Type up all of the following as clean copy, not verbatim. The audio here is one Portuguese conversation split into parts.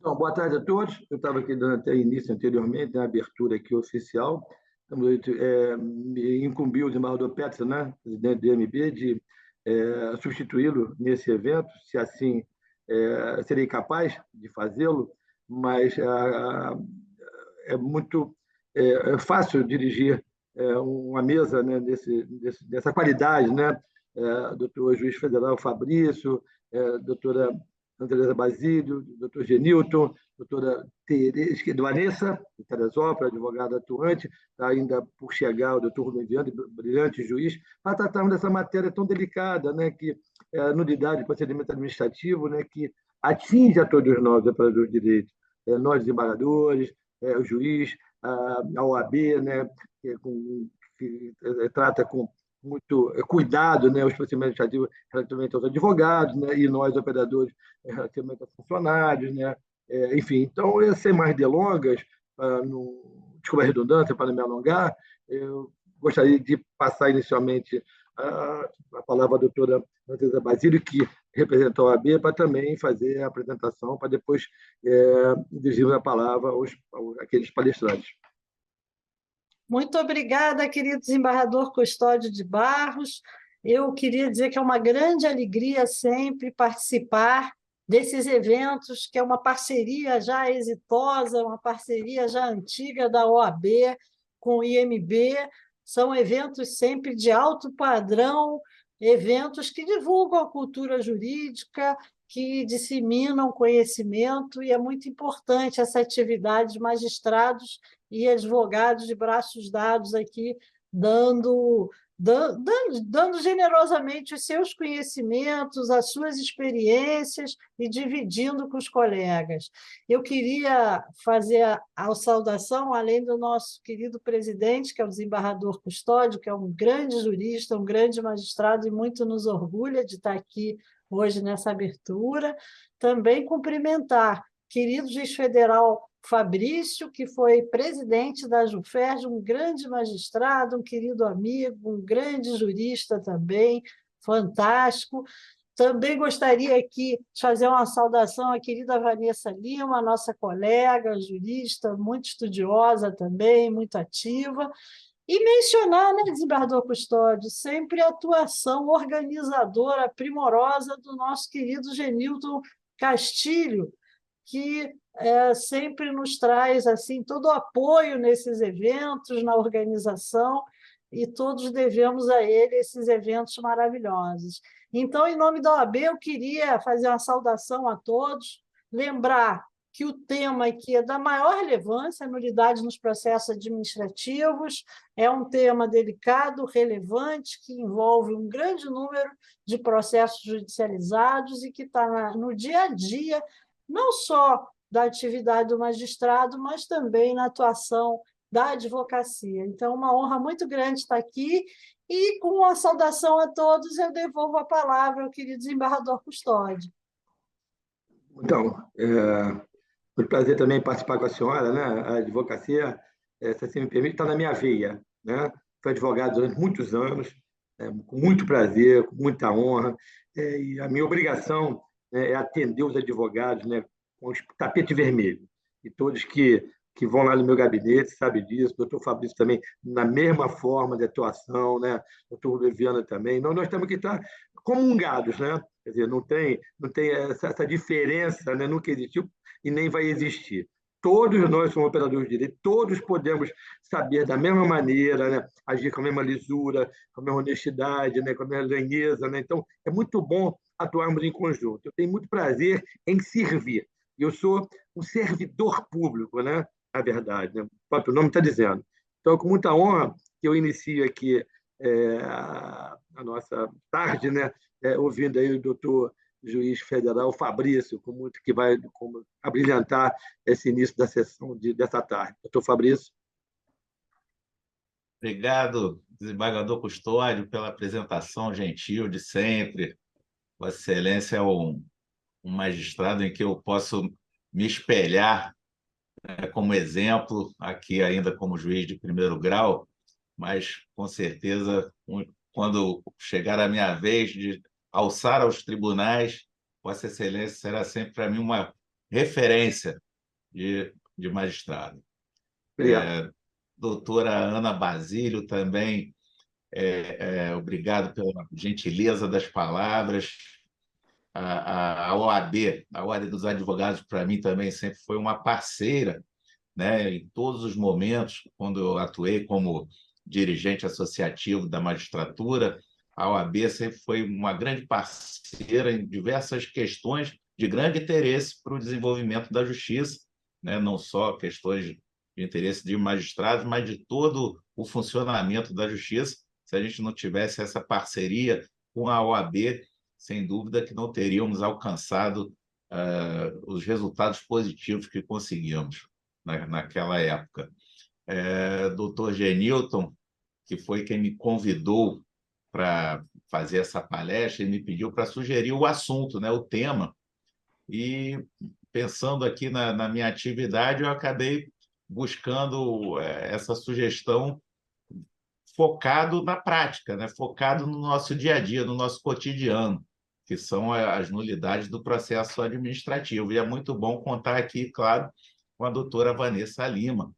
Então, boa tarde a todos. Eu estava aqui dando até início anteriormente, na abertura aqui oficial. Me incumbiu o desembargador Peterson, né, presidente do IMB, de substituí-lo nesse evento, se assim serei capaz de fazê-lo, mas é muito fácil dirigir uma mesa, né, dessa qualidade, né? Doutor Juiz Federal Fabrício, doutora Andresa Basílio, doutor Genilton, doutora Tereza, Vanessa, de Teresópolis, advogada atuante, tá ainda por chegar o doutor Rubem Viana, brilhante juiz, para tratarmos dessa matéria tão delicada, né, que é a nulidade do procedimento administrativo, né, que atinge a todos nós, operadores de direito, nós desembargadores, o juiz, a OAB, né, que trata com muito cuidado, né, os procedimentos administrativos relativamente aos advogados, né, e nós, operadores, relativamente aos funcionários, né, enfim. Então, sem mais delongas, desculpa a redundância, para não me alongar, eu gostaria de passar inicialmente a palavra à doutora Andresa Basílio, que representou a OAB, para também fazer a apresentação, para depois dirigirmos a palavra àqueles palestrantes. Muito obrigada, querido desembargador Custódio de Barros. Eu queria dizer que é uma grande alegria sempre participar desses eventos, que é uma parceria já exitosa, uma parceria já antiga da OAB com o IMB. São eventos sempre de alto padrão, eventos que divulgam a cultura jurídica, que disseminam conhecimento, e é muito importante essa atividade de magistrados e advogados de braços dados aqui, dando generosamente os seus conhecimentos, as suas experiências e dividindo com os colegas. Eu queria fazer a saudação, além do nosso querido presidente, que é o desembargador Custódio, que é um grande jurista, um grande magistrado, e muito nos orgulha de estar aqui hoje nessa abertura. Também cumprimentar querido juiz federal Fabrício, que foi presidente da JUFERJ, um grande magistrado, um querido amigo, um grande jurista também, fantástico. Também gostaria aqui de fazer uma saudação à querida Vanessa Lima, nossa colega, jurista, muito estudiosa também, muito ativa. E mencionar, né, desembargador Custódio, sempre a atuação organizadora primorosa do nosso querido Genilton Castilho, que sempre nos traz assim todo o apoio nesses eventos, na organização, e todos devemos a ele esses eventos maravilhosos. Então, em nome da OAB, eu queria fazer uma saudação a todos, lembrar que o tema aqui é da maior relevância, a nulidade nos processos administrativos, é um tema delicado, relevante, que envolve um grande número de processos judicializados e que está no dia a dia, não só da atividade do magistrado, mas também na atuação da advocacia. Então, uma honra muito grande estar aqui, e com uma saudação a todos, eu devolvo a palavra ao querido desembargador Custódio. Então, foi um prazer também participar com a senhora, né? A advocacia, se você me permite, está na minha veia, né? Fui advogado durante muitos anos, com muito prazer, com muita honra, e a minha obrigação, né, é atender os advogados, né, com o tapete vermelho. E todos que vão lá no meu gabinete sabem disso, o doutor Fabrício também, na mesma forma de atuação, né? O doutor Rubem Viana também. Nós temos que estar comungados, né? Quer dizer, não tem essa diferença, né? Nunca existiu e nem vai existir. Todos nós somos operadores de direito, todos podemos saber da mesma maneira, né? Agir com a mesma lisura, com a mesma honestidade, né? Com a mesma lhaneza, né? Então, é muito bom atuarmos em conjunto. Eu tenho muito prazer em servir. Eu sou um servidor público, né? Na verdade, né? O próprio nome está dizendo. Então, com muita honra, que eu inicio aqui a nossa tarde, né? Ouvindo aí o doutor juiz federal Fabrício, que vai abrilhantar esse início da sessão dessa tarde. Doutor Fabrício. Obrigado, desembargador Custódio, pela apresentação gentil de sempre. Vossa Excelência é um magistrado em que eu posso me espelhar, né, como exemplo, aqui ainda como juiz de primeiro grau, mas, com certeza, quando chegar a minha vez de alçar aos tribunais, Vossa Excelência será sempre para mim referência de magistrado. Obrigado. Doutora Ana Basílio também, obrigado pela gentileza das palavras. A OAB, a Ordem dos Advogados, para mim também sempre foi uma parceira, né, em todos os momentos, quando eu atuei como dirigente associativo da magistratura, a OAB sempre foi uma grande parceira em diversas questões de grande interesse para o desenvolvimento da justiça, né, não só questões de interesse de magistrados, mas de todo o funcionamento da justiça. Se a gente não tivesse essa parceria com a OAB, sem dúvida que não teríamos alcançado os resultados positivos que conseguimos naquela época. Doutor Genilton, que foi quem me convidou para fazer essa palestra e me pediu para sugerir o assunto, né, o tema. E, pensando aqui na minha atividade, eu acabei buscando essa sugestão focado na prática, né, focado no nosso dia a dia, no nosso cotidiano, que são as nulidades do processo administrativo. E é muito bom contar aqui, claro, com a doutora Vanessa Lima.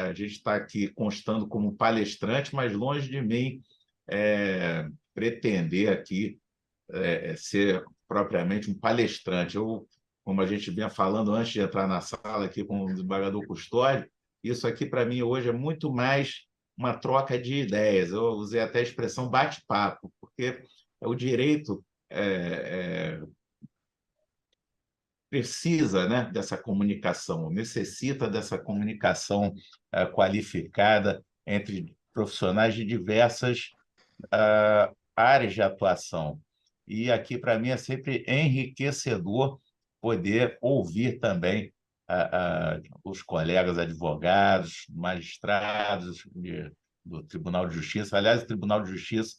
A gente está aqui constando como palestrante, mas longe de mim pretender aqui ser propriamente um palestrante. Eu, como a gente vinha falando antes de entrar na sala aqui com o desembargador Custódio, isso aqui para mim hoje é muito mais uma troca de ideias. Eu usei até a expressão bate-papo, porque o direito precisa, né, dessa comunicação, necessita dessa comunicação qualificada entre profissionais de diversas áreas de atuação. E aqui, para mim, é sempre enriquecedor poder ouvir também os colegas advogados, magistrados do Tribunal de Justiça. Aliás, o Tribunal de Justiça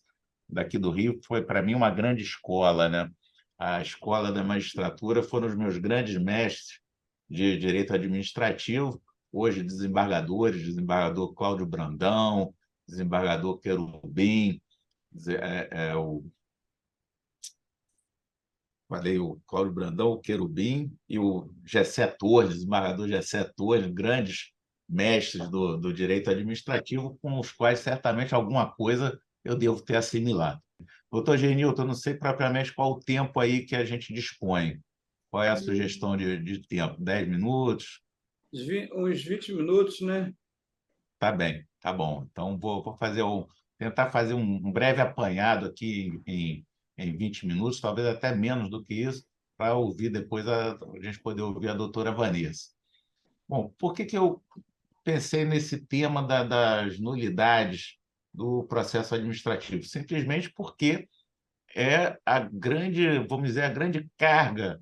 daqui do Rio foi, para mim, uma grande escola, né? A escola da magistratura foram os meus grandes mestres de direito administrativo, hoje desembargadores, desembargador Cláudio Brandão, desembargador Querubim, o Cláudio Brandão, o Querubim e o Gessé Torres, desembargador Gessé Torres, grandes mestres do direito administrativo, com os quais certamente alguma coisa eu devo ter assimilado. Doutor Genilton, não sei propriamente qual o tempo aí que a gente dispõe. Qual é a sugestão de tempo? 10 minutos? Uns 20 minutos, né? Tá bem, tá bom. Então, vou tentar fazer um breve apanhado aqui em 20 minutos, talvez até menos do que isso, para ouvir depois a gente poder ouvir a doutora Vanessa. Bom, por que eu pensei nesse tema das nulidades do processo administrativo? Simplesmente porque é vamos dizer, a grande carga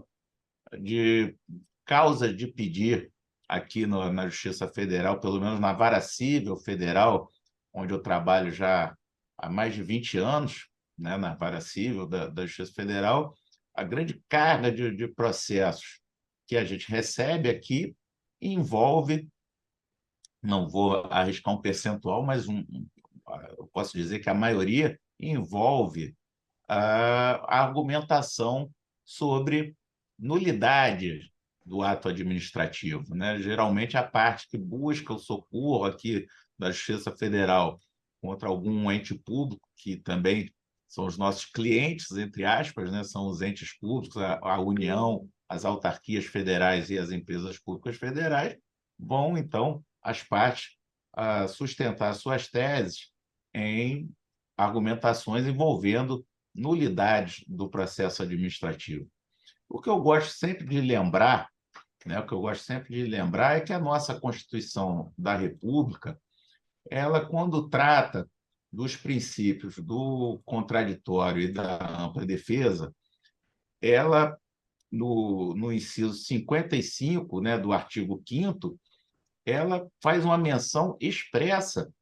de causas de pedir aqui na Justiça Federal, pelo menos na Vara Cível Federal, onde eu trabalho já há mais de 20 anos, né, na Vara Cível da Justiça Federal, a grande carga de processos que a gente recebe aqui envolve, não vou arriscar um percentual, mas eu posso dizer que a maioria envolve a argumentação sobre nulidade do ato administrativo, né? Geralmente, a parte que busca o socorro aqui da Justiça Federal contra algum ente público, que também são os nossos clientes, entre aspas, né? São os entes públicos, a União, as autarquias federais e as empresas públicas federais, vão, então, as partes sustentar suas teses em argumentações envolvendo nulidades do processo administrativo. O que eu gosto sempre de lembrar, né, é que a nossa Constituição da República, ela, quando trata dos princípios do contraditório e da ampla defesa, ela, no inciso 55, né, do artigo 5º, ela faz uma menção expressa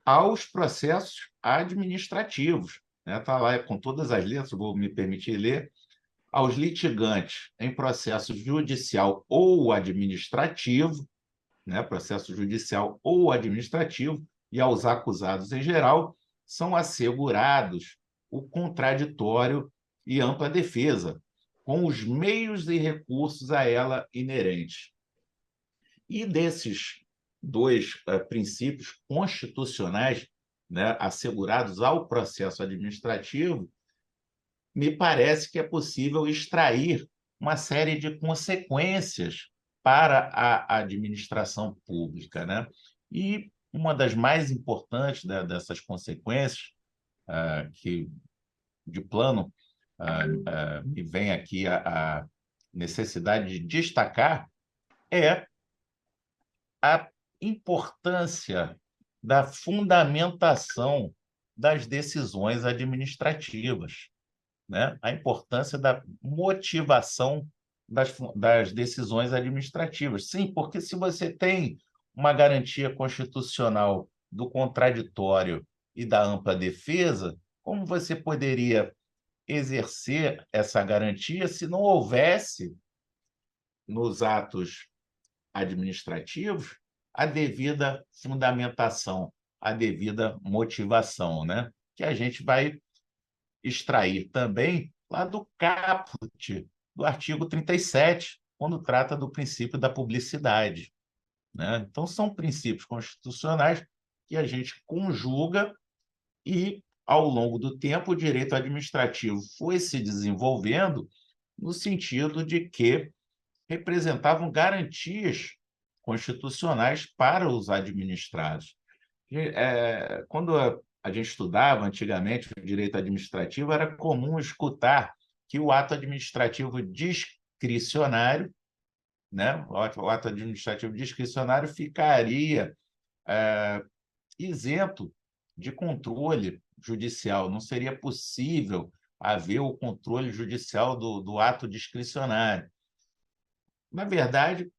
aos processos administrativos. Está lá com todas as letras, vou me permitir ler: aos litigantes em processo judicial ou administrativo, né, processo judicial ou administrativo, e aos acusados em geral, são assegurados o contraditório e ampla defesa, com os meios e recursos a ela inerentes. E desses dois princípios constitucionais, né, assegurados ao processo administrativo, me parece que é possível extrair uma série de consequências para a administração pública, né? E uma das mais importantes dessas consequências, que de plano me vem aqui a necessidade de destacar, é a importância da fundamentação das decisões administrativas, né? A importância da motivação das decisões administrativas. Sim, porque se você tem uma garantia constitucional do contraditório e da ampla defesa, como você poderia exercer essa garantia se não houvesse nos atos administrativos a devida fundamentação, a devida motivação, né? Que a gente vai extrair também lá do caput do artigo 37, quando trata do princípio da publicidade, né? Então, são princípios constitucionais que a gente conjuga e, ao longo do tempo, o direito administrativo foi se desenvolvendo no sentido de que representavam garantias constitucionais para os administrados. Quando a gente estudava antigamente o direito administrativo, era comum escutar que o ato administrativo discricionário, né, o ato administrativo discricionário ficaria isento de controle judicial, não seria possível haver o controle judicial do ato discricionário. Na verdade,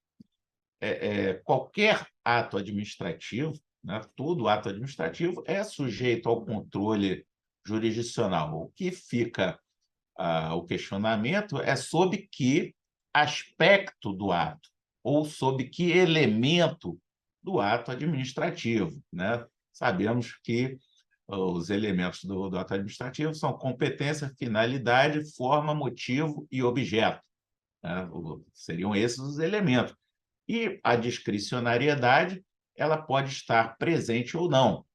qualquer ato administrativo, né, todo ato administrativo é sujeito ao controle jurisdicional. O que fica o questionamento é sobre que aspecto do ato ou sobre que elemento do ato administrativo, né? Sabemos que os elementos do ato administrativo são competência, finalidade, forma, motivo e objeto, né? Seriam esses os elementos. E a discricionariedade, ela pode estar presente ou não.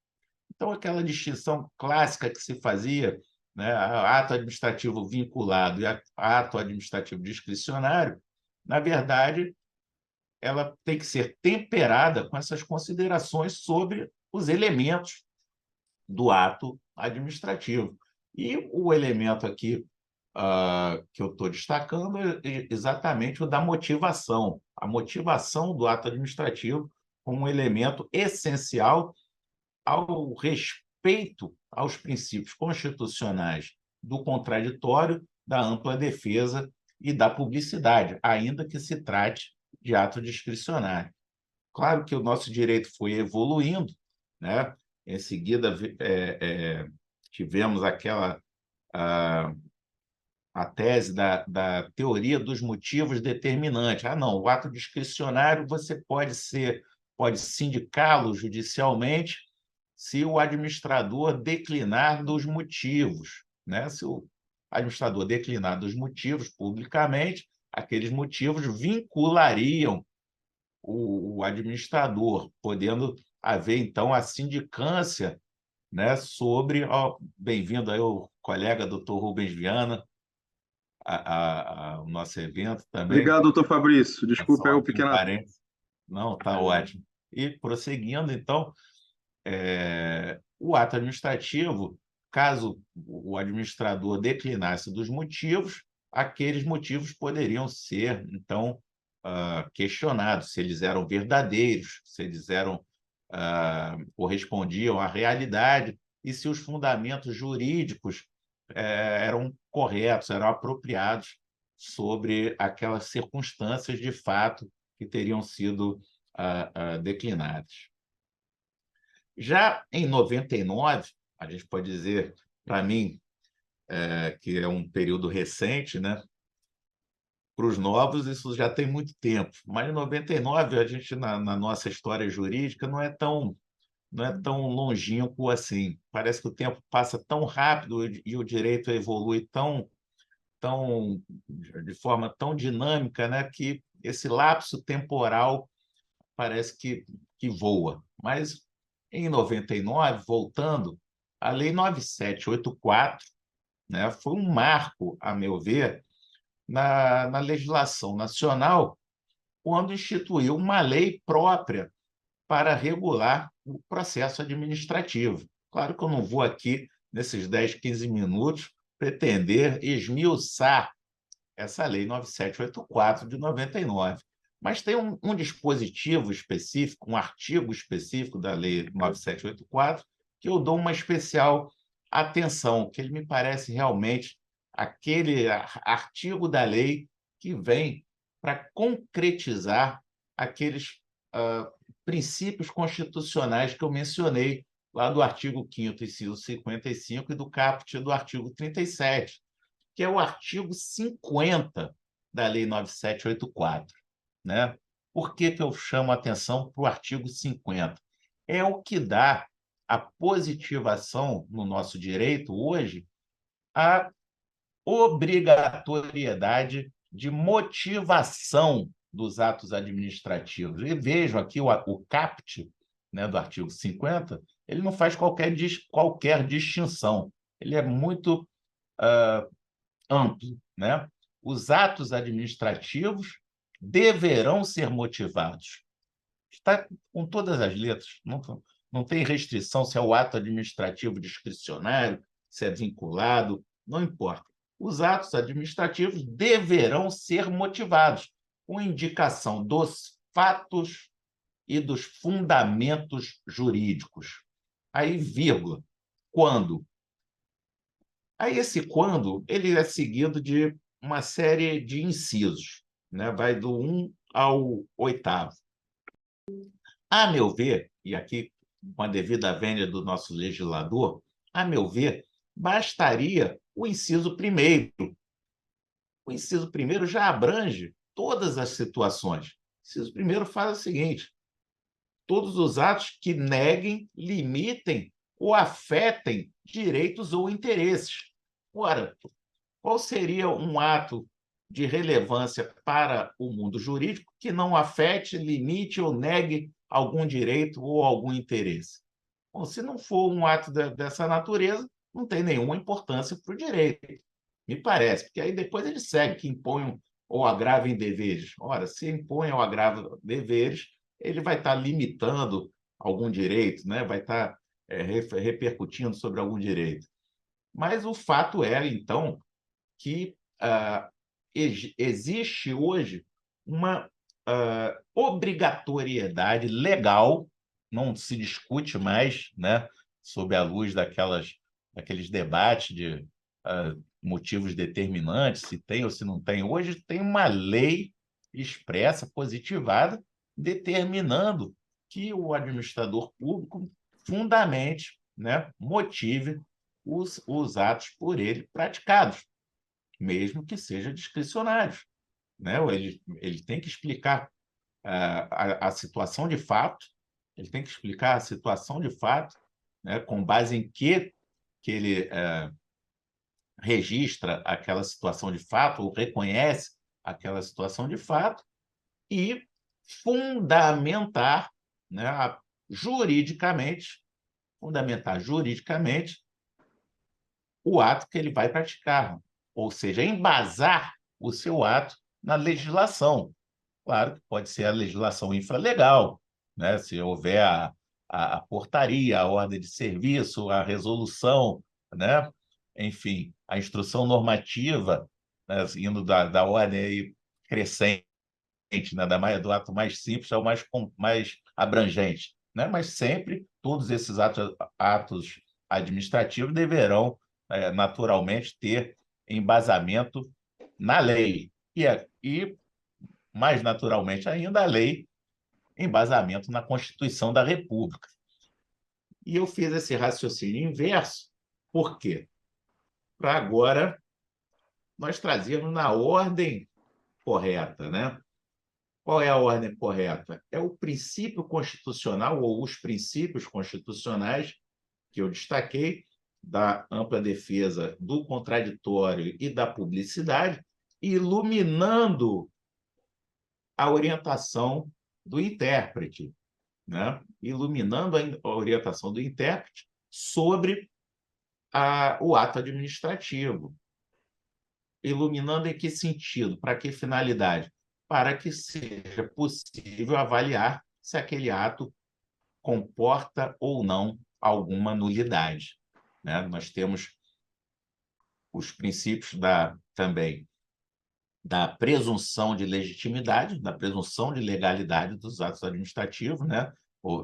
Então, aquela distinção clássica que se fazia, né, ato administrativo vinculado e ato administrativo discricionário, na verdade, ela tem que ser temperada com essas considerações sobre os elementos do ato administrativo. E o elemento aqui que eu estou destacando é exatamente o da motivação. A motivação do ato administrativo como um elemento essencial ao respeito aos princípios constitucionais do contraditório, da ampla defesa e da publicidade, ainda que se trate de ato discricionário. Claro que o nosso direito foi evoluindo, né? Em seguida, tivemos aquela a tese da teoria dos motivos determinantes. Não, o ato discricionário você pode sindicá-lo judicialmente se o administrador declinar dos motivos, né? Se o administrador declinar dos motivos publicamente, aqueles motivos vinculariam o administrador, podendo haver, então, a sindicância, né, sobre... Bem-vindo aí o colega doutor Rubens Viana, ao nosso evento também. Obrigado, doutor Fabrício. Desculpa aí o pequeno... Não, está ótimo. E, prosseguindo, então, o ato administrativo, caso o administrador declinasse dos motivos, aqueles motivos poderiam ser, então, questionados, se eles eram verdadeiros, se eles correspondiam à realidade e se os fundamentos jurídicos eram corretos, eram apropriados sobre aquelas circunstâncias de fato que teriam sido declinadas. Já em 99, a gente pode dizer, para mim, que é um período recente, né? Para os novos, isso já tem muito tempo, mas em 99, a gente, na nossa história jurídica, não é tão longínquo assim. Parece que o tempo passa tão rápido e o direito evolui tão de forma tão dinâmica, né, que esse lapso temporal parece que voa. Mas, em 99, voltando, a Lei 9784, né, foi um marco, a meu ver, na legislação nacional, quando instituiu uma lei própria para regular o processo administrativo. Claro que eu não vou aqui, nesses 10, 15 minutos, pretender esmiuçar essa Lei 9784 de 99. Mas tem um dispositivo específico, um artigo específico da Lei 9784, que eu dou uma especial atenção, que ele me parece realmente aquele artigo da lei que vem para concretizar aqueles princípios constitucionais que eu mencionei lá do artigo 5º, inciso 55, e do caput do artigo 37, que é o artigo 50 da Lei 9784. Né? Por que eu chamo a atenção para o artigo 50? É o que dá a positivação no nosso direito hoje a obrigatoriedade de motivação dos atos administrativos. E vejo aqui o caput, né, do artigo 50, ele não faz qualquer distinção. Ele é muito amplo, né? Os atos administrativos deverão ser motivados. Está com todas as letras, não tem restrição se é o ato administrativo discricionário, se é vinculado, não importa. Os atos administrativos deverão ser motivados, com indicação dos fatos e dos fundamentos jurídicos. Aí, vírgula, quando? Aí, esse quando, ele é seguido de uma série de incisos, né? Vai do 1 ao 8º. A meu ver, e aqui com a devida vênia do nosso legislador, a meu ver, bastaria o inciso 1º. O inciso 1º já abrange todas as situações. O inciso 1º fala o seguinte: todos os atos que neguem, limitem ou afetem direitos ou interesses. Ora, qual seria um ato de relevância para o mundo jurídico que não afete, limite ou negue algum direito ou algum interesse? Bom, se não for um ato dessa natureza, não tem nenhuma importância para o direito, me parece, porque aí depois ele segue que impõe ou agravem deveres. Ora, se impõe ou agrava deveres, ele vai estar limitando algum direito, né? Vai estar repercutindo sobre algum direito. Mas o fato é, então, que existe hoje uma obrigatoriedade legal, não se discute mais, né, sob a luz daqueles debates de motivos determinantes, se tem ou se não tem. Hoje tem uma lei expressa, positivada, determinando que o administrador público fundamente, né, motive os atos por ele praticados, mesmo que seja discricionários, né? Ele tem que explicar a situação de fato, ele tem que explicar a situação de fato, né, com base em que ele registra aquela situação de fato ou reconhece aquela situação de fato e fundamentar, né, juridicamente o ato que ele vai praticar, ou seja, embasar o seu ato na legislação. Claro que pode ser a legislação infralegal, né? Se houver a portaria, a ordem de serviço, a resolução, né? Enfim, a instrução normativa, né, indo da ordem aí crescente, né? Do ato mais simples ao mais abrangente, né? Mas sempre todos esses atos administrativos deverão, naturalmente, ter embasamento na lei. E, mais naturalmente ainda, a lei, embasamento na Constituição da República. E eu fiz esse raciocínio inverso. Por quê? Para agora nós trazermos na ordem correta, né? Qual é a ordem correta? É o princípio constitucional ou os princípios constitucionais que eu destaquei da ampla defesa do contraditório e da publicidade, iluminando a orientação do intérprete, né? Iluminando a orientação do intérprete sobre o ato administrativo. Iluminando em que sentido? Para que finalidade? Para que seja possível avaliar se aquele ato comporta ou não alguma nulidade, né? Nós temos os princípios também da presunção de legitimidade, da presunção de legalidade dos atos administrativos, né?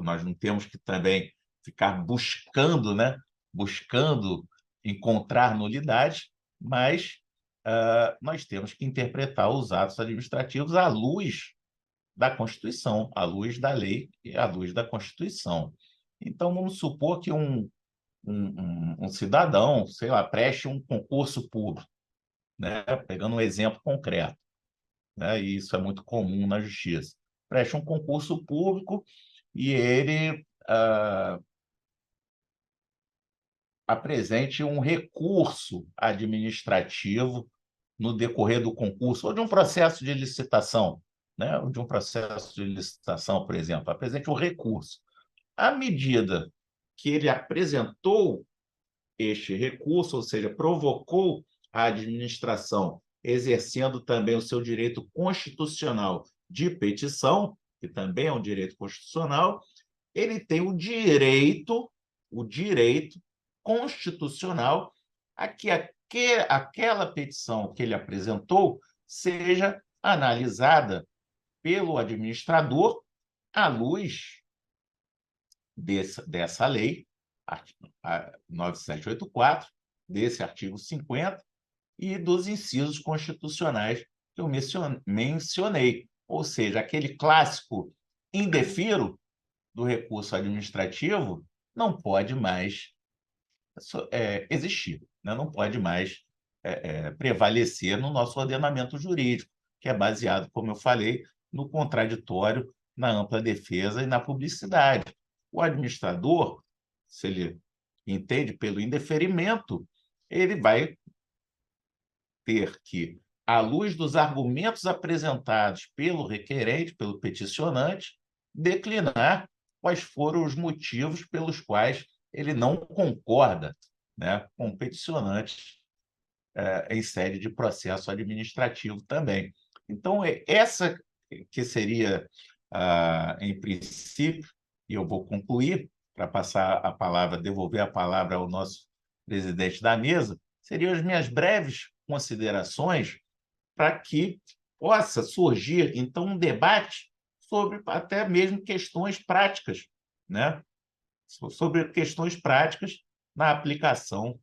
Nós não temos que também ficar buscando, né? Buscando encontrar nulidade, mas nós temos que interpretar os atos administrativos à luz da Constituição, à luz da lei e à luz da Constituição. Então, vamos supor que um cidadão, sei lá, preste um concurso público, né? Pegando um exemplo concreto, né? E isso é muito comum na justiça. Preste um concurso público e ele apresente um recurso administrativo no decorrer do concurso ou de um processo de licitação, né? Ou de um processo de licitação, por exemplo, apresente um recurso. À medida que ele apresentou este recurso, ou seja, provocou a administração, exercendo também o seu direito constitucional de petição, que também é um direito constitucional, ele tem o direito constitucional a que aquela petição que ele apresentou seja analisada pelo administrador à luz dessa lei, 9784, desse artigo 50 e dos incisos constitucionais que eu mencionei. Ou seja, aquele clássico indefiro do recurso administrativo não pode mais existir, né? Não pode mais prevalecer no nosso ordenamento jurídico, que é baseado, como eu falei, no contraditório, na ampla defesa e na publicidade. O administrador, se ele entende pelo indeferimento, ele vai ter que, à luz dos argumentos apresentados pelo requerente, pelo peticionante, declinar quais foram os motivos pelos quais ele não concorda, né, com o peticionante em sede de processo administrativo também. Então, essa que seria, em princípio, e eu vou concluir, para passar a palavra, devolver a palavra ao nosso presidente da mesa, seriam as minhas breves considerações para que possa surgir, então, um debate sobre até mesmo questões práticas, né? Sobre questões práticas na aplicação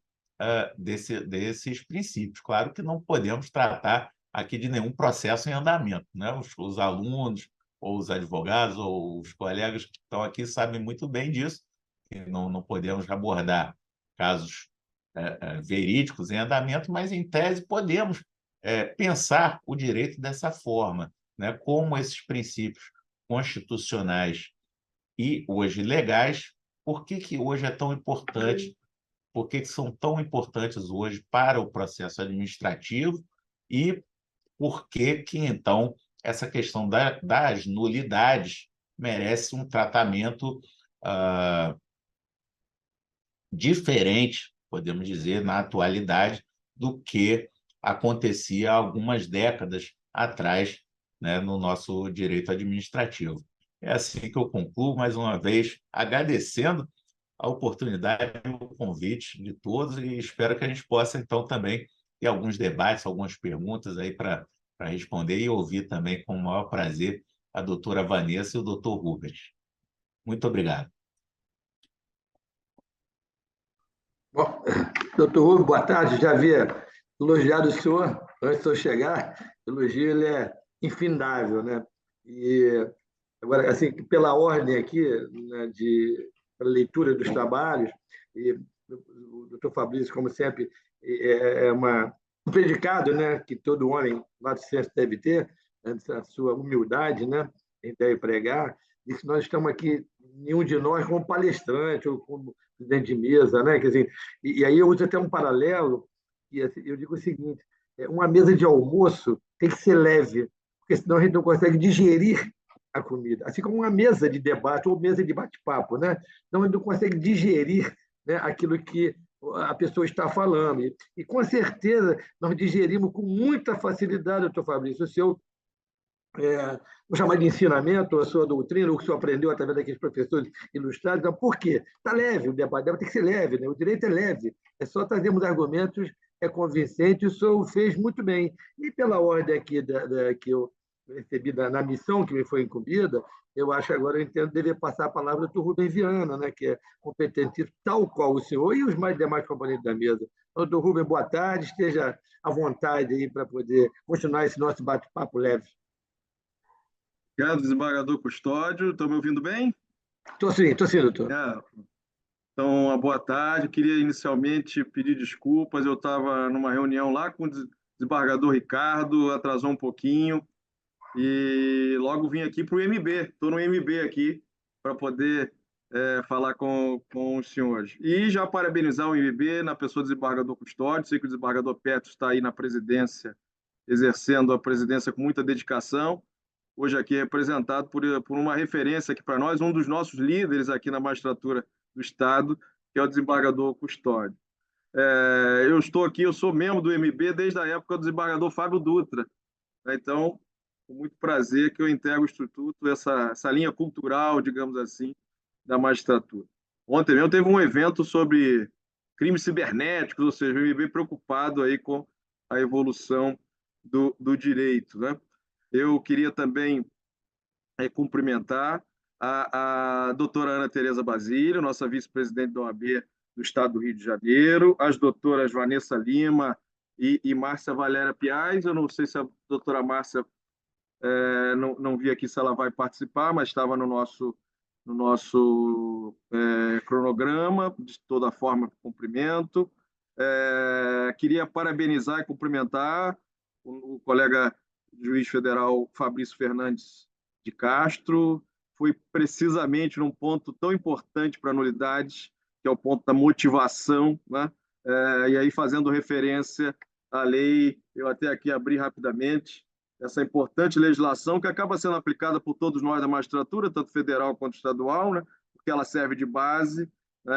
desses princípios. Claro que não podemos tratar aqui de nenhum processo em andamento, né? Os alunos, ou os advogados, ou os colegas que estão aqui sabem muito bem disso, que não podemos abordar casos verídicos em andamento, mas, em tese, podemos pensar o direito dessa forma, né? Como esses princípios constitucionais e hoje legais, por que hoje é tão importante, por que são tão importantes hoje para o processo administrativo e por que, então, essa questão das nulidades merece um tratamento diferente, podemos dizer, na atualidade, do que acontecia há algumas décadas atrás, né, no nosso direito administrativo. É assim que eu concluo, mais uma vez, agradecendo a oportunidade e o convite de todos e espero que a gente possa, então, também ter alguns debates, algumas perguntas aí para responder e ouvir também com o maior prazer a doutora Vanessa e o doutor Rubens. Muito obrigado. Bom, doutor Rubens, boa tarde. Já havia elogiado o senhor antes de eu chegar. O elogio ele é infindável, né? E agora, assim, pela ordem aqui, né, pela leitura dos trabalhos, e o doutor Fabrício, como sempre, um predicado, né, que todo homem lá de ciência deve ter, né, a sua humildade, né, em deve pregar, e que nós estamos aqui, nenhum de nós como palestrante ou como presidente de mesa, né? Quer dizer, e aí eu uso até um paralelo, e assim, eu digo o seguinte: uma mesa de almoço tem que ser leve, porque senão a gente não consegue digerir a comida, assim como uma mesa de debate ou mesa de bate-papo, né? Não, a gente não consegue digerir, né, aquilo que a pessoa está falando. E com certeza nós digerimos com muita facilidade, doutor Fabrício, o seu vou chamar de ensinamento, a sua doutrina, o que o senhor aprendeu através daqueles professores ilustrados. Então, por quê? Está leve, o debate tem que ser leve, né? O direito é leve, é só trazermos argumentos convincentes, o senhor fez muito bem. E pela ordem aqui que eu recebi na missão que me foi incumbida, eu acho que agora eu entendo dever passar a palavra ao doutor Rubem Viana, né, que é competente tal qual o senhor e os mais demais componentes da mesa. Então, doutor Rubem, boa tarde, esteja à vontade aí para poder continuar esse nosso bate-papo leve. Obrigado, desembargador Custódio. Estão me ouvindo bem? Estou sim, doutor. Então, uma boa tarde. Queria inicialmente pedir desculpas. Eu estava numa reunião lá com o desembargador Ricardo, atrasou um pouquinho, e logo vim aqui para o MB. Estou no MB aqui para poder falar com os senhores. E já parabenizar o MB na pessoa do desembargador Custódio. Sei que o desembargador Petro está aí na presidência, exercendo a presidência com muita dedicação. Hoje aqui representado por uma referência aqui para nós, um dos nossos líderes aqui na magistratura do Estado, que é o desembargador Custódio. Eu estou aqui, eu sou membro do MB desde a época do desembargador Fábio Dutra. Então, com muito prazer que eu integro o Instituto, essa linha cultural, digamos assim, da magistratura. Ontem mesmo teve um evento sobre crimes cibernéticos, ou seja, o MB preocupado aí com a evolução do direito, né? Eu queria também cumprimentar a doutora Ana Tereza Basílio, nossa vice-presidente da OAB do Estado do Rio de Janeiro, as doutoras Vanessa Lima e Márcia Valéria Piaz. Eu não sei se a doutora Márcia, não vi aqui se ela vai participar, mas estava no nosso cronograma. De toda forma, cumprimento. Queria parabenizar e cumprimentar o colega juiz federal Fabrício Fernandes de Castro. Foi precisamente num ponto tão importante para nulidades, que é o ponto da motivação, né? E aí, fazendo referência à lei, eu até aqui abri rapidamente, essa importante legislação que acaba sendo aplicada por todos nós da magistratura, tanto federal quanto estadual, né? Porque ela serve de base, né,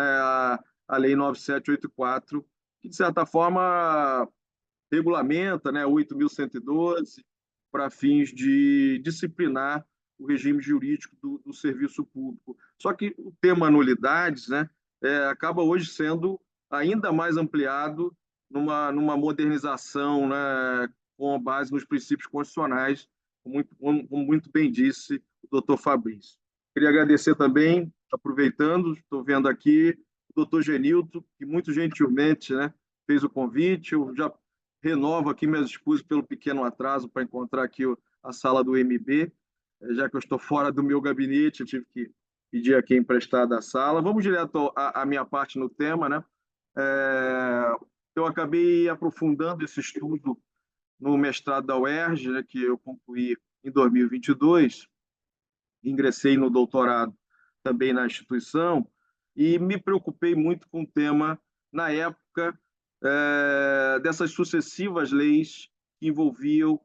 a Lei 9784, que, de certa forma, regulamenta, né, 8.112, para fins de disciplinar o regime jurídico do serviço público. Só que o tema nulidades, né, acaba hoje sendo ainda mais ampliado numa modernização, né, com base nos princípios constitucionais, como muito bem disse o doutor Fabrício. Queria agradecer também, aproveitando, estou vendo aqui, o doutor Genilton, que muito gentilmente, né, fez o convite. Eu já renovo aqui minhas excusas pelo pequeno atraso para encontrar aqui a sala do MB, já que eu estou fora do meu gabinete, eu tive que pedir aqui emprestada a sala. Vamos direto à minha parte no tema, né? Eu acabei aprofundando esse estudo no mestrado da UERJ, né, que eu concluí em 2022, ingressei no doutorado também na instituição e me preocupei muito com o tema, na época, dessas sucessivas leis que envolviam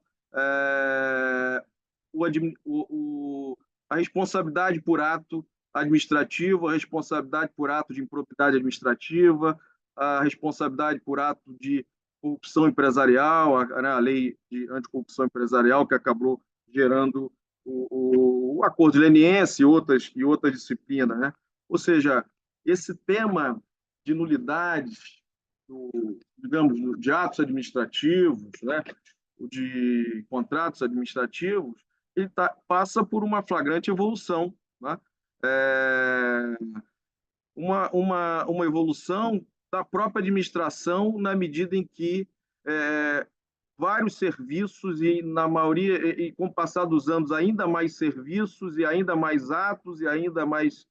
a responsabilidade por ato administrativo, a responsabilidade por ato de improbidade administrativa, a responsabilidade por ato de corrupção empresarial, a lei de anticorrupção empresarial, que acabou gerando o acordo de leniência e outras disciplinas, né? Ou seja, esse tema de nulidades, digamos, de atos administrativos, né, de contratos administrativos, ele passa por uma flagrante evolução, né? Uma evolução da própria administração, na medida em que vários serviços, e na maioria, e com o passar dos anos, ainda mais serviços e ainda mais atos e ainda mais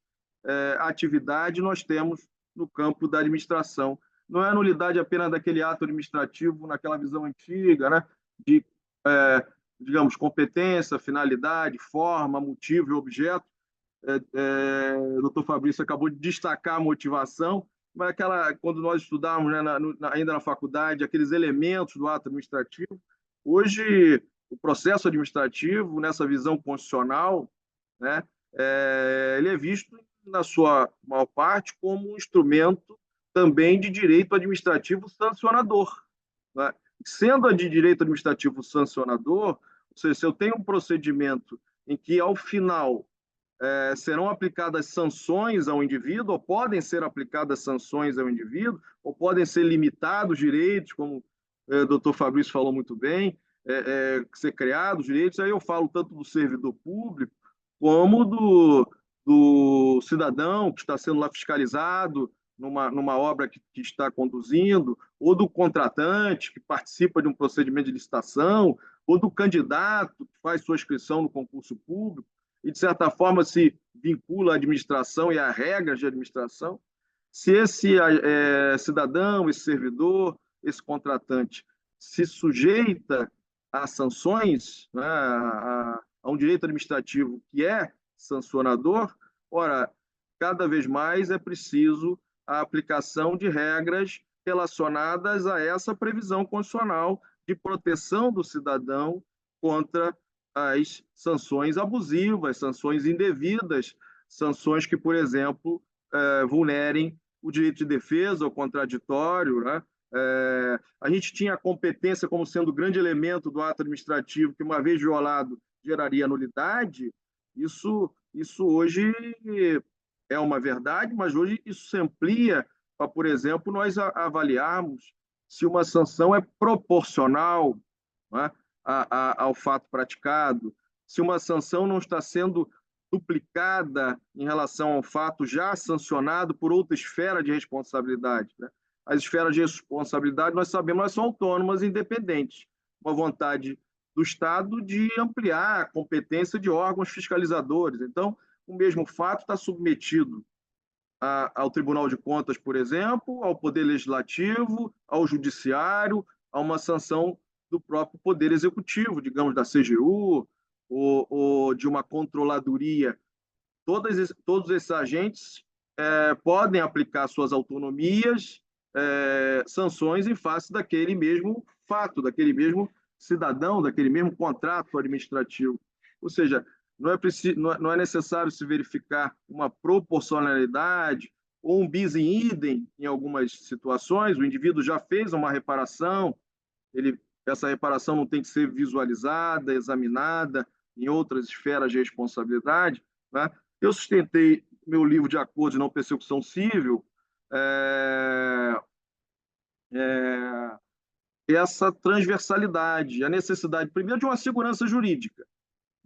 atividade nós temos no campo da administração. Não é a nulidade apenas daquele ato administrativo, naquela visão antiga, né, de, digamos, competência, finalidade, forma, motivo e objeto, o doutor Fabrício acabou de destacar a motivação, mas quando nós estudávamos, né, ainda na faculdade, aqueles elementos do ato administrativo, hoje o processo administrativo, nessa visão constitucional, né, ele é visto, na sua maior parte, como um instrumento também de direito administrativo sancionador, né? Sendo de direito administrativo sancionador, ou seja, se eu tenho um procedimento em que, ao final, serão aplicadas sanções ao indivíduo, ou podem ser aplicadas sanções ao indivíduo, ou podem ser limitados direitos, como o doutor Fabrício falou muito bem, ser criados direitos, aí eu falo tanto do servidor público, como do cidadão que está sendo lá fiscalizado numa obra que está conduzindo, ou do contratante que participa de um procedimento de licitação, ou do candidato que faz sua inscrição no concurso público e, de certa forma, se vincula à administração e a regras de administração. Se esse cidadão, esse servidor, esse contratante se sujeita a sanções, né, a um direito administrativo que é sancionador, ora, cada vez mais é preciso a aplicação de regras relacionadas a essa previsão constitucional de proteção do cidadão contra as sanções abusivas, sanções indevidas, sanções que, por exemplo, vulnerem o direito de defesa, o contraditório, né? A gente tinha a competência como sendo o grande elemento do ato administrativo, que, uma vez violado, geraria nulidade. Isso hoje é uma verdade, mas hoje isso se amplia para, por exemplo, nós avaliarmos se uma sanção é proporcional, né, ao fato praticado, se uma sanção não está sendo duplicada em relação ao fato já sancionado por outra esfera de responsabilidade, né? As esferas de responsabilidade, nós sabemos, elas são autônomas e independentes. Uma vontade do Estado de ampliar a competência de órgãos fiscalizadores. Então, o mesmo fato está submetido ao Tribunal de Contas, por exemplo, ao Poder Legislativo, ao Judiciário, a uma sanção do próprio Poder Executivo, digamos, da CGU, ou de uma controladoria. Todos esses agentes podem aplicar suas autonomias, sanções em face daquele mesmo fato, daquele mesmo cidadão, daquele mesmo contrato administrativo. Ou seja, não é necessário se verificar uma proporcionalidade ou um bis in idem em algumas situações. O indivíduo já fez uma reparação, essa reparação não tem que ser visualizada, examinada em outras esferas de responsabilidade, né? Eu sustentei meu livro de acordos de não persecução civil, essa transversalidade, a necessidade, primeiro, de uma segurança jurídica,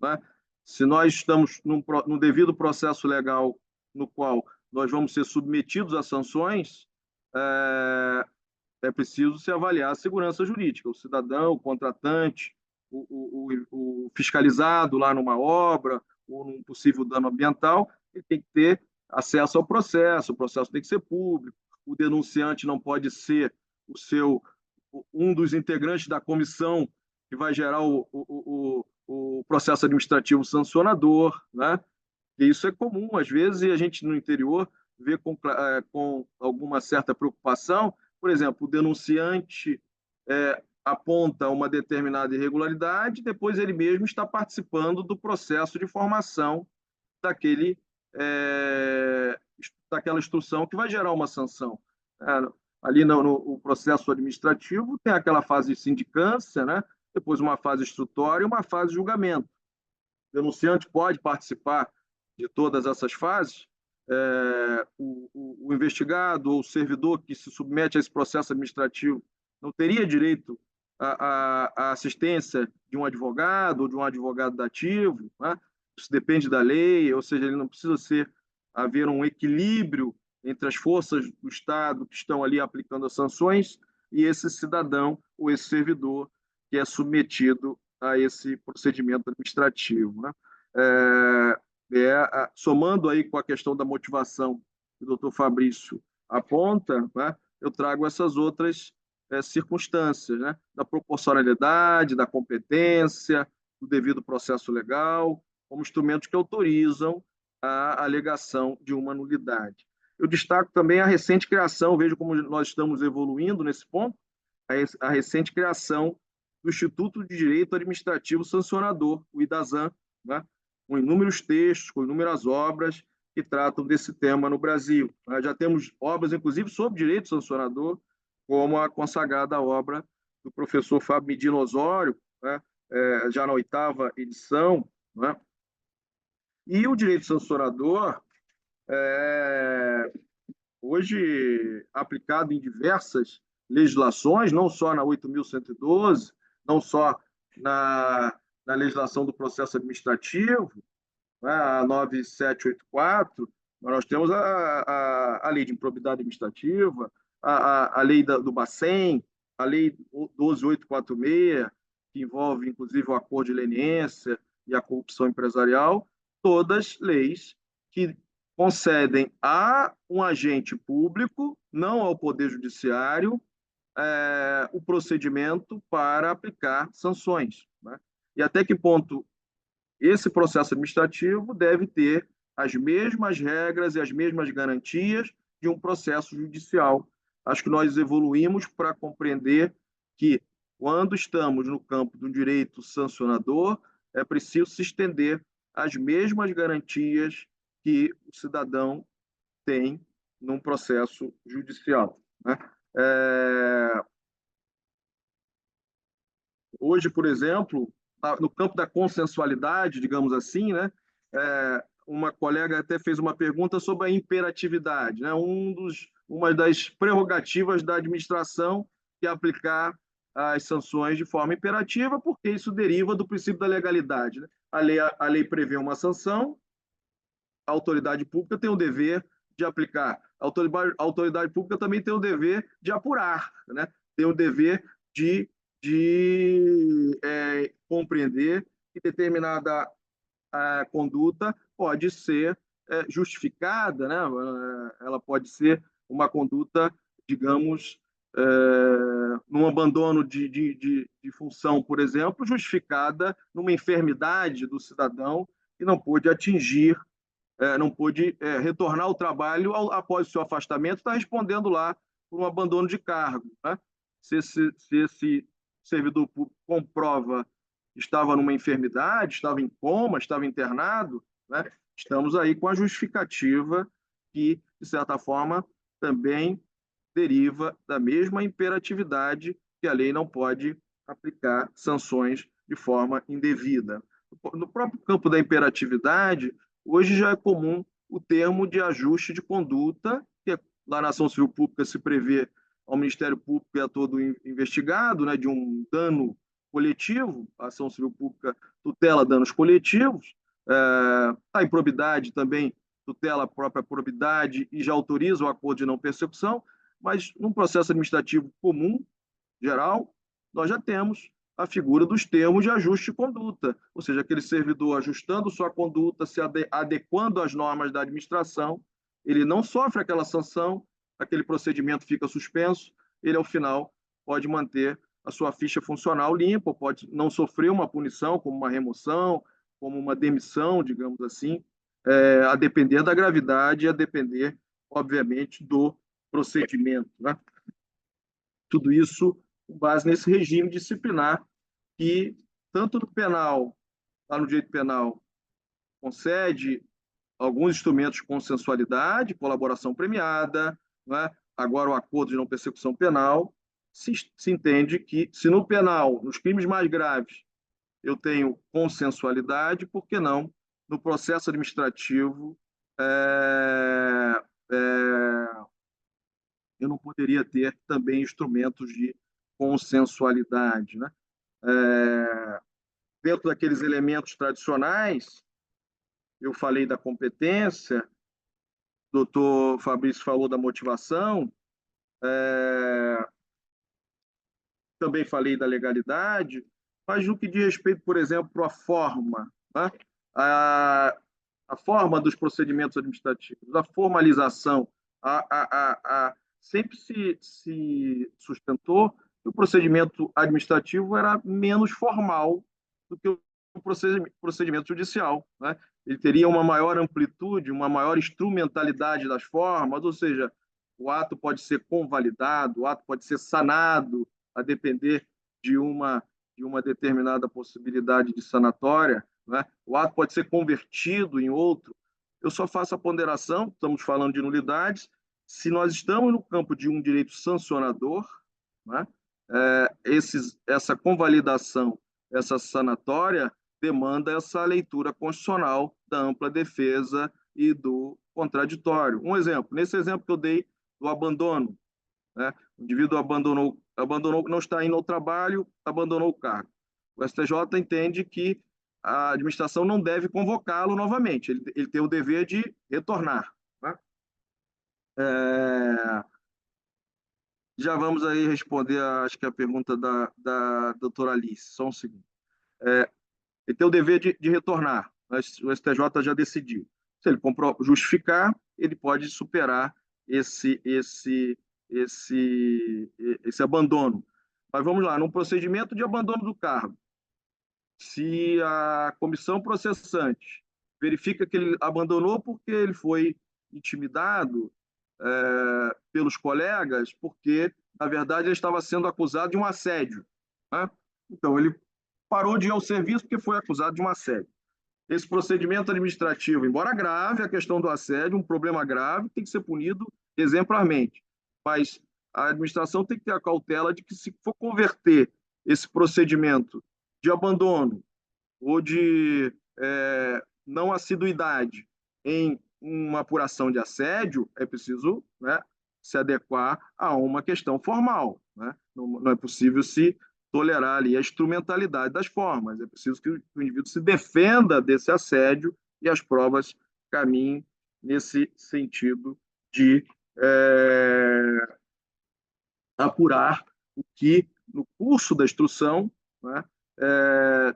né? Se nós estamos num devido processo legal no qual nós vamos ser submetidos a sanções, é preciso se avaliar a segurança jurídica, o cidadão, o contratante, o fiscalizado lá numa obra ou num possível dano ambiental, ele tem que ter acesso ao processo, o processo tem que ser público, o denunciante não pode ser um dos integrantes da comissão que vai gerar o processo administrativo sancionador, né? E isso é comum, às vezes, e a gente no interior vê com alguma certa preocupação. Por exemplo, o denunciante aponta uma determinada irregularidade, depois ele mesmo está participando do processo de formação daquela instrução que vai gerar uma sanção. Ali no processo administrativo tem aquela fase de sindicância, né? Depois uma fase instrutória e uma fase de julgamento. O denunciante pode participar de todas essas fases. O investigado ou o servidor que se submete a esse processo administrativo não teria direito à assistência de um advogado ou de um advogado dativo, né? Isso depende da lei, ou seja, ele não precisa haver um equilíbrio entre as forças do Estado que estão ali aplicando as sanções e esse cidadão ou esse servidor que é submetido a esse procedimento administrativo, né? Somando aí com a questão da motivação que o doutor Fabrício aponta, né, eu trago essas outras circunstâncias, né, da proporcionalidade, da competência, do devido processo legal, como instrumentos que autorizam a alegação de uma nulidade. Eu destaco também a recente criação, vejo como nós estamos evoluindo nesse ponto, a recente criação do Instituto de Direito Administrativo Sancionador, o IDASAN, né? Com inúmeros textos, com inúmeras obras que tratam desse tema no Brasil. Já temos obras, inclusive, sobre direito sancionador, como a consagrada obra do professor Fábio Medina Osório, né? Já na 8ª edição, né? E o direito sancionador, hoje aplicado em diversas legislações, não só na 8.112, não só na legislação do processo administrativo, né, a 9784, mas nós temos a lei de improbidade administrativa, a lei do Bacen, a lei 12.846, que envolve, inclusive, o acordo de leniência e a corrupção empresarial, todas leis que concedem a um agente público, não ao Poder Judiciário, o procedimento para aplicar sanções, né? E até que ponto esse processo administrativo deve ter as mesmas regras e as mesmas garantias de um processo judicial. Acho que nós evoluímos para compreender que, quando estamos no campo do direito sancionador, é preciso se estender às mesmas garantias que o cidadão tem num processo judicial, né? Hoje, por exemplo, no campo da consensualidade, digamos assim, né? Uma colega até fez uma pergunta sobre a imperatividade, né? Uma das prerrogativas da administração é aplicar as sanções de forma imperativa, porque isso deriva do princípio da legalidade, né? A lei prevê uma sanção, a autoridade pública tem o dever de aplicar. A autoridade pública também tem o dever de apurar, né? Tem o dever de compreender que determinada conduta pode ser justificada, né? Ela pode ser uma conduta, digamos, num abandono de função, por exemplo, justificada numa enfermidade do cidadão que não pôde atingir, não pôde retornar ao trabalho após o seu afastamento, está respondendo lá por um abandono de cargo, né? Se esse servidor público comprova que estava numa enfermidade, estava em coma, estava internado, né? Estamos aí com a justificativa que, de certa forma, também deriva da mesma imperatividade que a lei não pode aplicar sanções de forma indevida. No próprio campo da imperatividade, hoje já é comum o termo de ajuste de conduta, que lá na ação civil pública se prevê ao Ministério Público e a todo investigado, né, de um dano coletivo. A ação civil pública tutela danos coletivos, a improbidade também tutela a própria probidade e já autoriza o acordo de não persecução, mas num processo administrativo comum, geral, nós já temos a figura dos termos de ajuste de conduta, ou seja, aquele servidor ajustando sua conduta, se adequando às normas da administração, ele não sofre aquela sanção, aquele procedimento fica suspenso, ele, ao final, pode manter a sua ficha funcional limpa, pode não sofrer uma punição, como uma remoção, como uma demissão, digamos assim, a depender da gravidade e a depender, obviamente, do procedimento, né? Tudo isso com base nesse regime disciplinar que, tanto no penal, lá no direito penal, concede alguns instrumentos de consensualidade, colaboração premiada, né? Agora o acordo de não persecução penal, se entende que, se no penal, nos crimes mais graves, eu tenho consensualidade, por que não no processo administrativo eu não poderia ter também instrumentos de consensualidade, né? Dentro daqueles elementos tradicionais, eu falei da competência, o doutor Fabrício falou da motivação, também falei da legalidade, mas no que diz respeito, por exemplo, à forma, né? A forma dos procedimentos administrativos, a formalização, sempre se sustentou que o procedimento administrativo era menos formal do que o procedimento judicial, né? ele teria uma maior amplitude, uma maior instrumentalidade das formas, ou seja, o ato pode ser convalidado, o ato pode ser sanado, a depender de uma determinada possibilidade de sanatória, né? O ato pode ser convertido em outro. Eu só faço a ponderação, estamos falando de nulidades, se nós estamos no campo de um direito sancionador, né? Essa convalidação, essa sanatória, demanda essa leitura constitucional da ampla defesa e do contraditório. Um exemplo, nesse exemplo que eu dei do abandono, né? O indivíduo abandonou, não está indo ao trabalho, abandonou o cargo. O STJ entende que a administração não deve convocá-lo novamente, ele tem o dever de retornar, né? Já vamos aí responder, acho que a pergunta da doutora Alice, só um segundo. Ele tem o dever de retornar, mas o STJ já decidiu. Se ele justificar, ele pode superar esse abandono. Mas vamos lá, num procedimento de abandono do cargo, se a comissão processante verifica que ele abandonou porque ele foi intimidado pelos colegas, porque, na verdade, ele estava sendo acusado de um assédio, né? Então, ele parou de ir ao serviço porque foi acusado de um assédio. Esse procedimento administrativo, embora grave, a questão do assédio, um problema grave, tem que ser punido exemplarmente. Mas a administração tem que ter a cautela de que, se for converter esse procedimento de abandono ou de não assiduidade em uma apuração de assédio, é preciso, né, se adequar a uma questão formal, né? Não é possível se tolerar ali a instrumentalidade das formas. É preciso que o indivíduo se defenda desse assédio e as provas caminhem nesse sentido de apurar o que, no curso da instrução, né,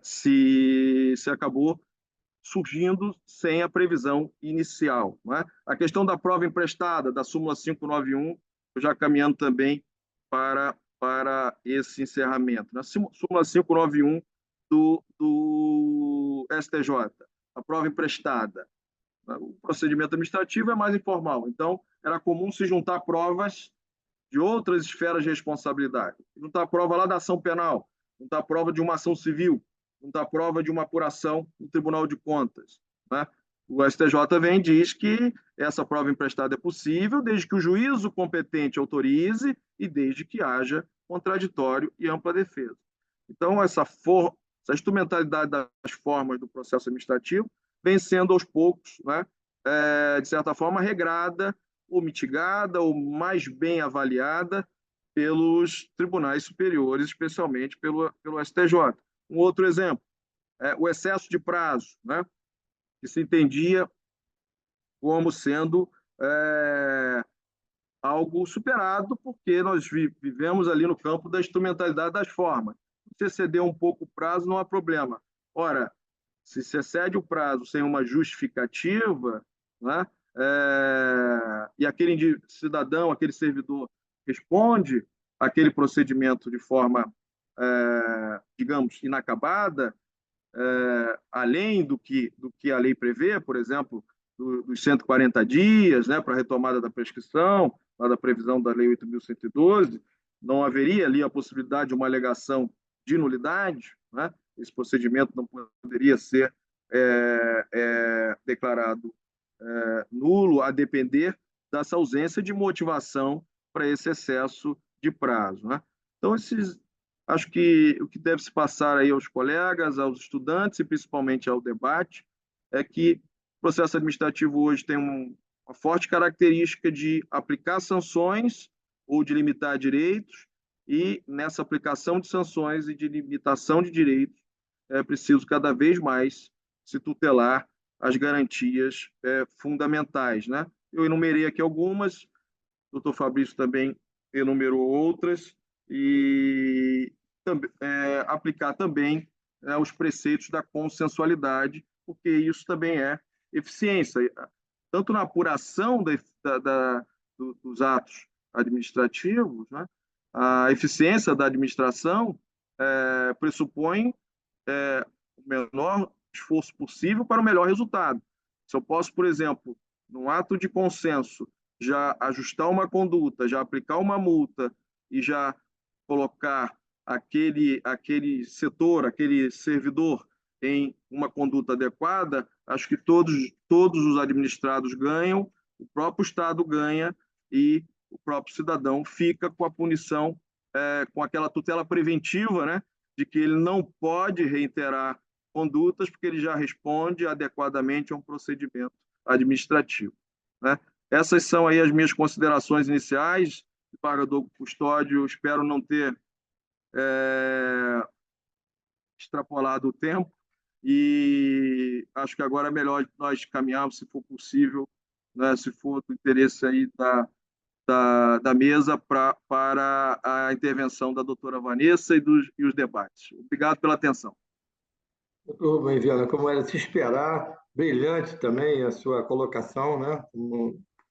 se acabou surgindo sem a previsão inicial, né? A questão da prova emprestada, da súmula 591, já caminhando também para esse encerramento. Na súmula 591 do STJ, a prova emprestada. O procedimento administrativo é mais informal, então era comum se juntar provas de outras esferas de responsabilidade. Juntar prova lá da ação penal, juntar prova de uma ação civil, juntar prova de uma apuração no Tribunal de Contas, né? O STJ vem e diz que essa prova emprestada é possível desde que o juízo competente autorize e desde que haja contraditório e ampla defesa. Então, essa instrumentalidade das formas do processo administrativo vem sendo, aos poucos, né, de certa forma, regrada ou mitigada ou mais bem avaliada pelos tribunais superiores, especialmente pelo STJ. Um outro exemplo, o excesso de prazo, né, que se entendia como sendo algo superado, porque nós vivemos ali no campo da instrumentalidade das formas. Se exceder um pouco o prazo, não há problema. Ora, se excede o prazo sem uma justificativa, né, e aquele cidadão, aquele servidor responde aquele procedimento de forma, digamos, inacabada, além do que a lei prevê, por exemplo, dos 140 dias, né, para a retomada da prescrição, lá da previsão da Lei 8.112, não haveria ali a possibilidade de uma alegação de nulidade, né? Esse procedimento não poderia ser declarado nulo, a depender dessa ausência de motivação para esse excesso de prazo, né? Então, acho que o que deve se passar aí aos colegas, aos estudantes e principalmente ao debate é que o processo administrativo hoje tem uma forte característica de aplicar sanções ou de limitar direitos, e nessa aplicação de sanções e de limitação de direitos é preciso cada vez mais se tutelar as garantias fundamentais, né? Eu enumerei aqui algumas, o doutor Fabrício também enumerou outras, e aplicar também os preceitos da consensualidade, porque isso também é eficiência, tanto na apuração dos atos administrativos, né? A eficiência da administração pressupõe o menor esforço possível para o melhor resultado. Se eu posso, por exemplo, num ato de consenso, já ajustar uma conduta, já aplicar uma multa e já colocar aquele setor, aquele servidor em uma conduta adequada, acho que todos os administrados ganham, o próprio Estado ganha e o próprio cidadão fica com a punição, com aquela tutela preventiva, né, de que ele não pode reiterar condutas porque ele já responde adequadamente a um procedimento administrativo, né? Essas são aí as minhas considerações iniciais, desembargador Custódio, espero não ter extrapolado o tempo e acho que agora é melhor nós caminharmos, se for possível, né, se for do interesse aí da mesa para a intervenção da doutora Vanessa e os debates. Obrigado pela atenção. Doutor Rubem Viana, como era de se esperar, brilhante também a sua colocação, né?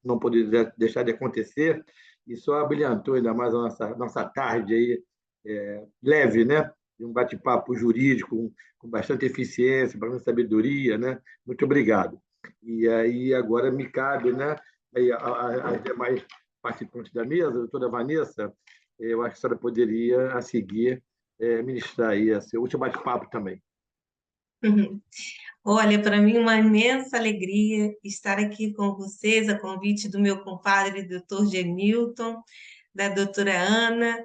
Não poderia deixar de acontecer, e só brilhantou ainda mais a nossa tarde aí, leve, né? De um bate-papo jurídico com bastante eficiência, bastante sabedoria, né? Muito obrigado. E aí agora me cabe, né? Aí, as demais participantes da mesa, a doutora Vanessa, eu acho que a senhora poderia, a seguir, ministrar aí esse último bate-papo também. Olha, para mim uma imensa alegria estar aqui com vocês, a convite do meu compadre, doutor Genilton, da doutora Ana,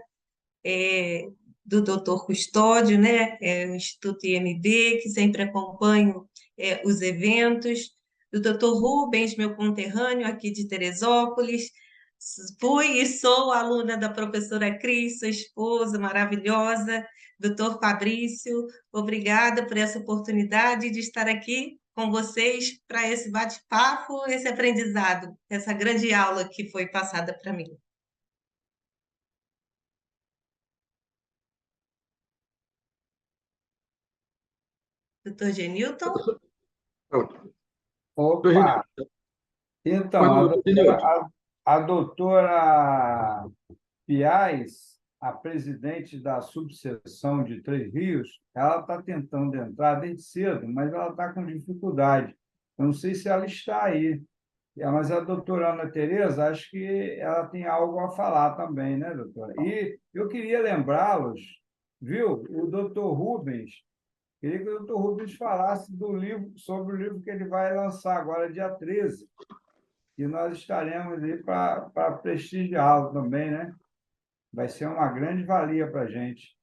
do doutor Custódio, né, o Instituto IMB, que sempre acompanho os eventos, do doutor Rubens, meu conterrâneo aqui de Teresópolis. Fui e sou aluna da professora Cris, sua esposa maravilhosa, doutor Fabrício, obrigada por essa oportunidade de estar aqui com vocês para esse bate-papo, esse aprendizado, essa grande aula que foi passada para mim. Doutor Genilton? Opa! Então, a doutora Piaz, a presidente da subseção de Três Rios, ela está tentando entrar desde cedo, mas ela está com dificuldade. Eu não sei se ela está aí. Mas a doutora Ana Tereza, acho que ela tem algo a falar também, né, doutora? E eu queria lembrá-los, viu? O doutor Rubens, queria que o doutor Rubens falasse sobre o livro que ele vai lançar agora, dia 13, e nós estaremos aí para prestigiá-lo também, né? Vai ser uma grande valia para a gente.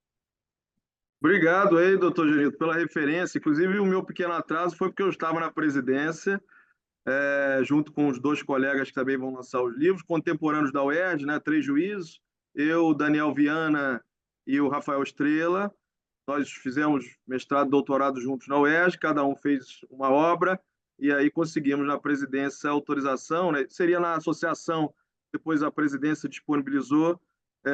Obrigado aí, doutor Genilton, pela referência. Inclusive, o meu pequeno atraso foi porque eu estava na presidência, junto com os dois colegas que também vão lançar os livros, contemporâneos da UERJ, né? 3 juízos, eu, Daniel Viana e o Rafael Estrela. Nós fizemos mestrado e doutorado juntos na UERJ, cada um fez uma obra, e aí conseguimos na presidência a autorização, né? Seria na associação, depois a presidência disponibilizou.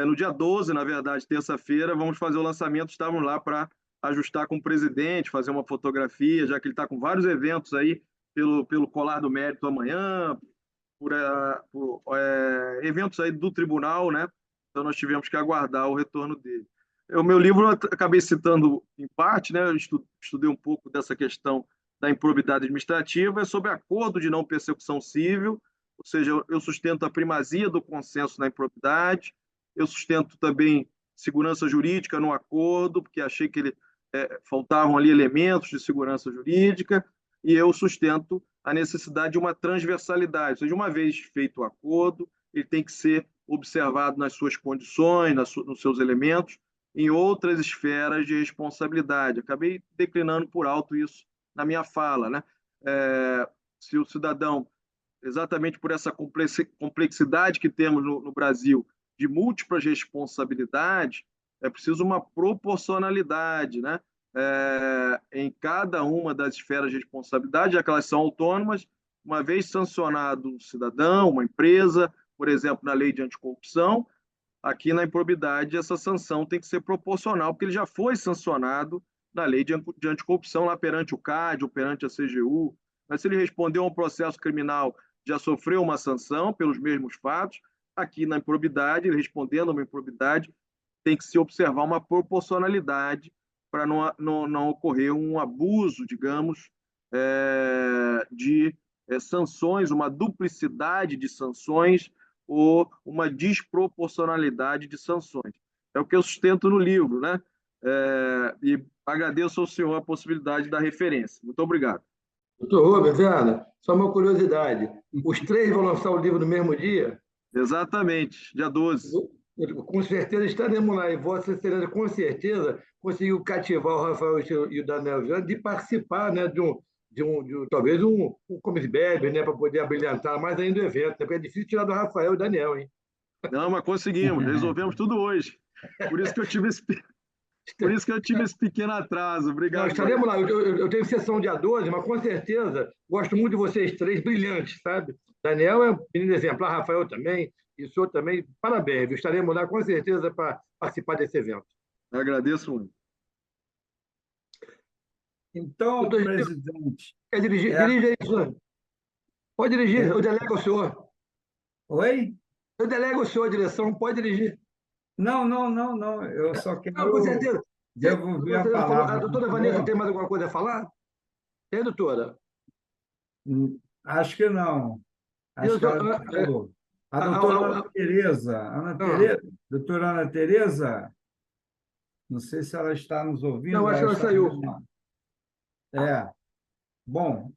No dia 12, na verdade, terça-feira, vamos fazer o lançamento, estávamos lá para ajustar com o presidente, fazer uma fotografia, já que ele está com vários eventos aí, pelo Colar do Mérito amanhã, por eventos aí do tribunal, né? Então nós tivemos que aguardar o retorno dele. O meu livro eu acabei citando em parte, né? Eu estudei um pouco dessa questão da improbidade administrativa, é sobre acordo de não persecução civil, ou seja, eu sustento a primazia do consenso na improbidade, eu sustento também segurança jurídica no acordo, porque achei que faltavam ali elementos de segurança jurídica, e eu sustento a necessidade de uma transversalidade, ou seja, uma vez feito o acordo, ele tem que ser observado nas suas condições, nos seus elementos, em outras esferas de responsabilidade. Acabei declinando por alto isso na minha fala, né? Se o cidadão, exatamente por essa complexidade que temos no Brasil, de múltiplas responsabilidades, é preciso uma proporcionalidade, né? Em cada uma das esferas de responsabilidade, já que elas são autônomas, uma vez sancionado um cidadão, uma empresa, por exemplo, na lei de anticorrupção, aqui na improbidade essa sanção tem que ser proporcional, porque ele já foi sancionado na lei de anticorrupção lá perante o CAD ou perante a CGU. Mas se ele respondeu a um processo criminal, já sofreu uma sanção pelos mesmos fatos, aqui na improbidade, ele respondendo a uma improbidade, tem que se observar uma proporcionalidade para não ocorrer um abuso, digamos, de sanções, uma duplicidade de sanções ou uma desproporcionalidade de sanções. É o que eu sustento no livro, né? E agradeço ao senhor a possibilidade da referência. Muito obrigado. Doutor Rubens, Ana, só uma curiosidade. Os três vão lançar o livro no mesmo dia? Exatamente, dia 12. Com certeza estaremos lá. E Vossa Excelência, com certeza, conseguiu cativar o Rafael e o Daniel Jânio de participar, né, talvez um Comes Bebe, né, para poder abrilhantar mais ainda o evento, né, porque é difícil tirar do Rafael e o Daniel, hein? Não, mas conseguimos, resolvemos tudo hoje. Por isso que eu tive esse pequeno atraso. Obrigado. Nós estaremos lá. Eu tenho sessão dia 12, mas com certeza gosto muito de vocês três, brilhantes, sabe? Daniel é um menino exemplar, Rafael também, e o senhor também. Parabéns, viu? Estaremos lá com certeza para participar desse evento. Eu agradeço muito. Então, presidente. Quer dirigir? Dirige aí, senhor. Pode dirigir, eu delego ao senhor. Oi? Eu delego ao senhor a direção, pode dirigir. Não. Eu só quero Não, com certeza. devolver a palavra. A doutora Vanessa tem mais alguma coisa a falar? Tem, doutora? Acho que não. Acho que ela falou. A doutora Ana Tereza. Doutora Ana Tereza, não sei se ela está nos ouvindo. Não, acho que ela saiu. Bom,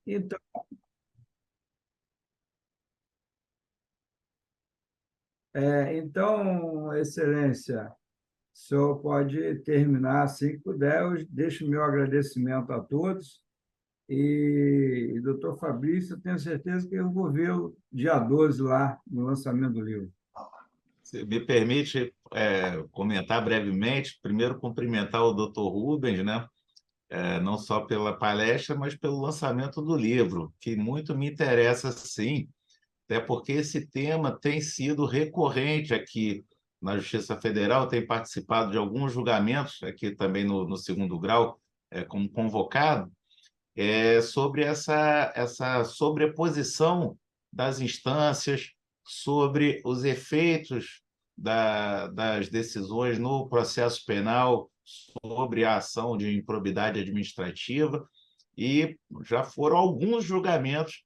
então, Excelência, o senhor pode terminar assim que puder. Eu deixo o meu agradecimento a todos. E, doutor Fabrício, eu tenho certeza que eu vou vê-lo dia 12 lá, no lançamento do livro. Se me permite comentar brevemente, primeiro cumprimentar o doutor Rubens, né? Não só pela palestra, mas pelo lançamento do livro, que muito me interessa, sim, até porque esse tema tem sido recorrente aqui na Justiça Federal, tem participado de alguns julgamentos, aqui também no segundo grau, como convocado, sobre essa sobreposição das instâncias, sobre os efeitos das decisões no processo penal, sobre a ação de improbidade administrativa, e já foram alguns julgamentos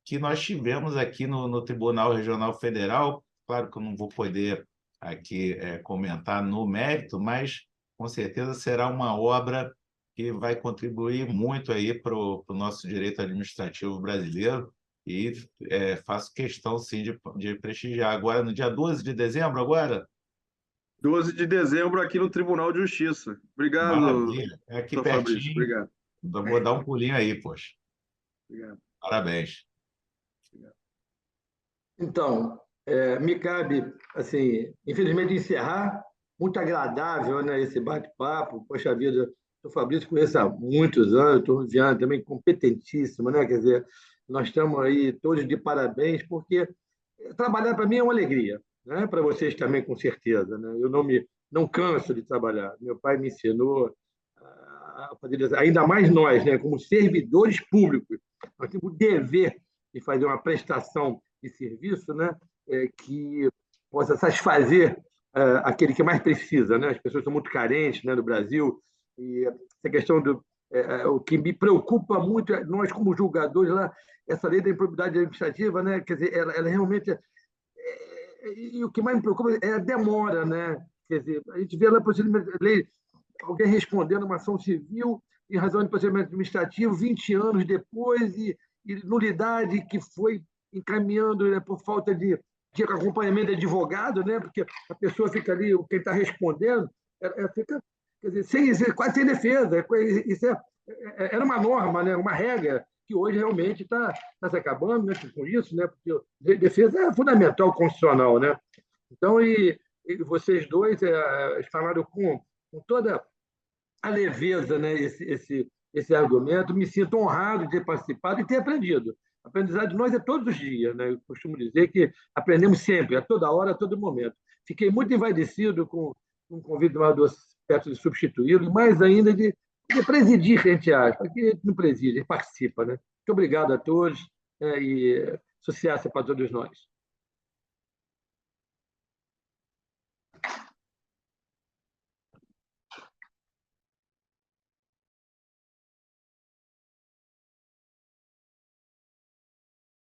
que nós tivemos aqui no Tribunal Regional Federal. Claro que eu não vou poder aqui comentar no mérito, mas com certeza será uma obra que vai contribuir muito aí para o nosso direito administrativo brasileiro, e faço questão, sim, de prestigiar. Agora, no dia 12 de dezembro, agora? 12 de dezembro aqui no Tribunal de Justiça. Obrigado, Maravilha. É aqui pertinho. Fabrício. Obrigado. Vou dar um pulinho aí, poxa. Obrigado. Parabéns. Então, me cabe, assim, infelizmente, encerrar. Muito agradável, né, esse bate-papo. Poxa vida, o Fabrício conheço há muitos anos, o Viana também competentíssimo, né? Quer dizer, nós estamos aí todos de parabéns, porque trabalhar para mim é uma alegria, né? Para vocês também, com certeza, né? Eu não canso de trabalhar. Meu pai me ensinou a fazer, ainda mais nós, né? Como servidores públicos, nós temos o dever de fazer uma prestação de serviço, né? Que possa satisfazer aquele que mais precisa, né? As pessoas são muito carentes, né, no Brasil, e essa questão o que me preocupa muito nós como julgadores lá, essa lei da improbidade administrativa, né? Quer dizer, ela realmente e o que mais me preocupa é a demora, né? Quer dizer, a gente vê lá procedimento lei, alguém respondendo uma ação civil em razão de procedimento administrativo 20 anos depois, e nulidade que foi encaminhando, né, por falta de acompanhamento de advogado, né? Porque a pessoa fica ali, quem está respondendo, fica, quer dizer, quase sem defesa. Isso era uma norma, né? Uma regra que hoje realmente está se acabando, né, com isso, né? Porque defesa é fundamental constitucional, né? Então, e vocês dois falaram com toda a leveza, né, esse argumento. Me sinto honrado de ter participado e ter aprendido. A aprendizagem de nós é todos os dias, né? Eu costumo dizer que aprendemos sempre, a toda hora, a todo momento. Fiquei muito envaidecido com o convite do perto de substituí-lo, e mais ainda de presidir, que a gente acha, porque não preside, participa, né? Muito obrigado a todos, e sucesso para todos nós.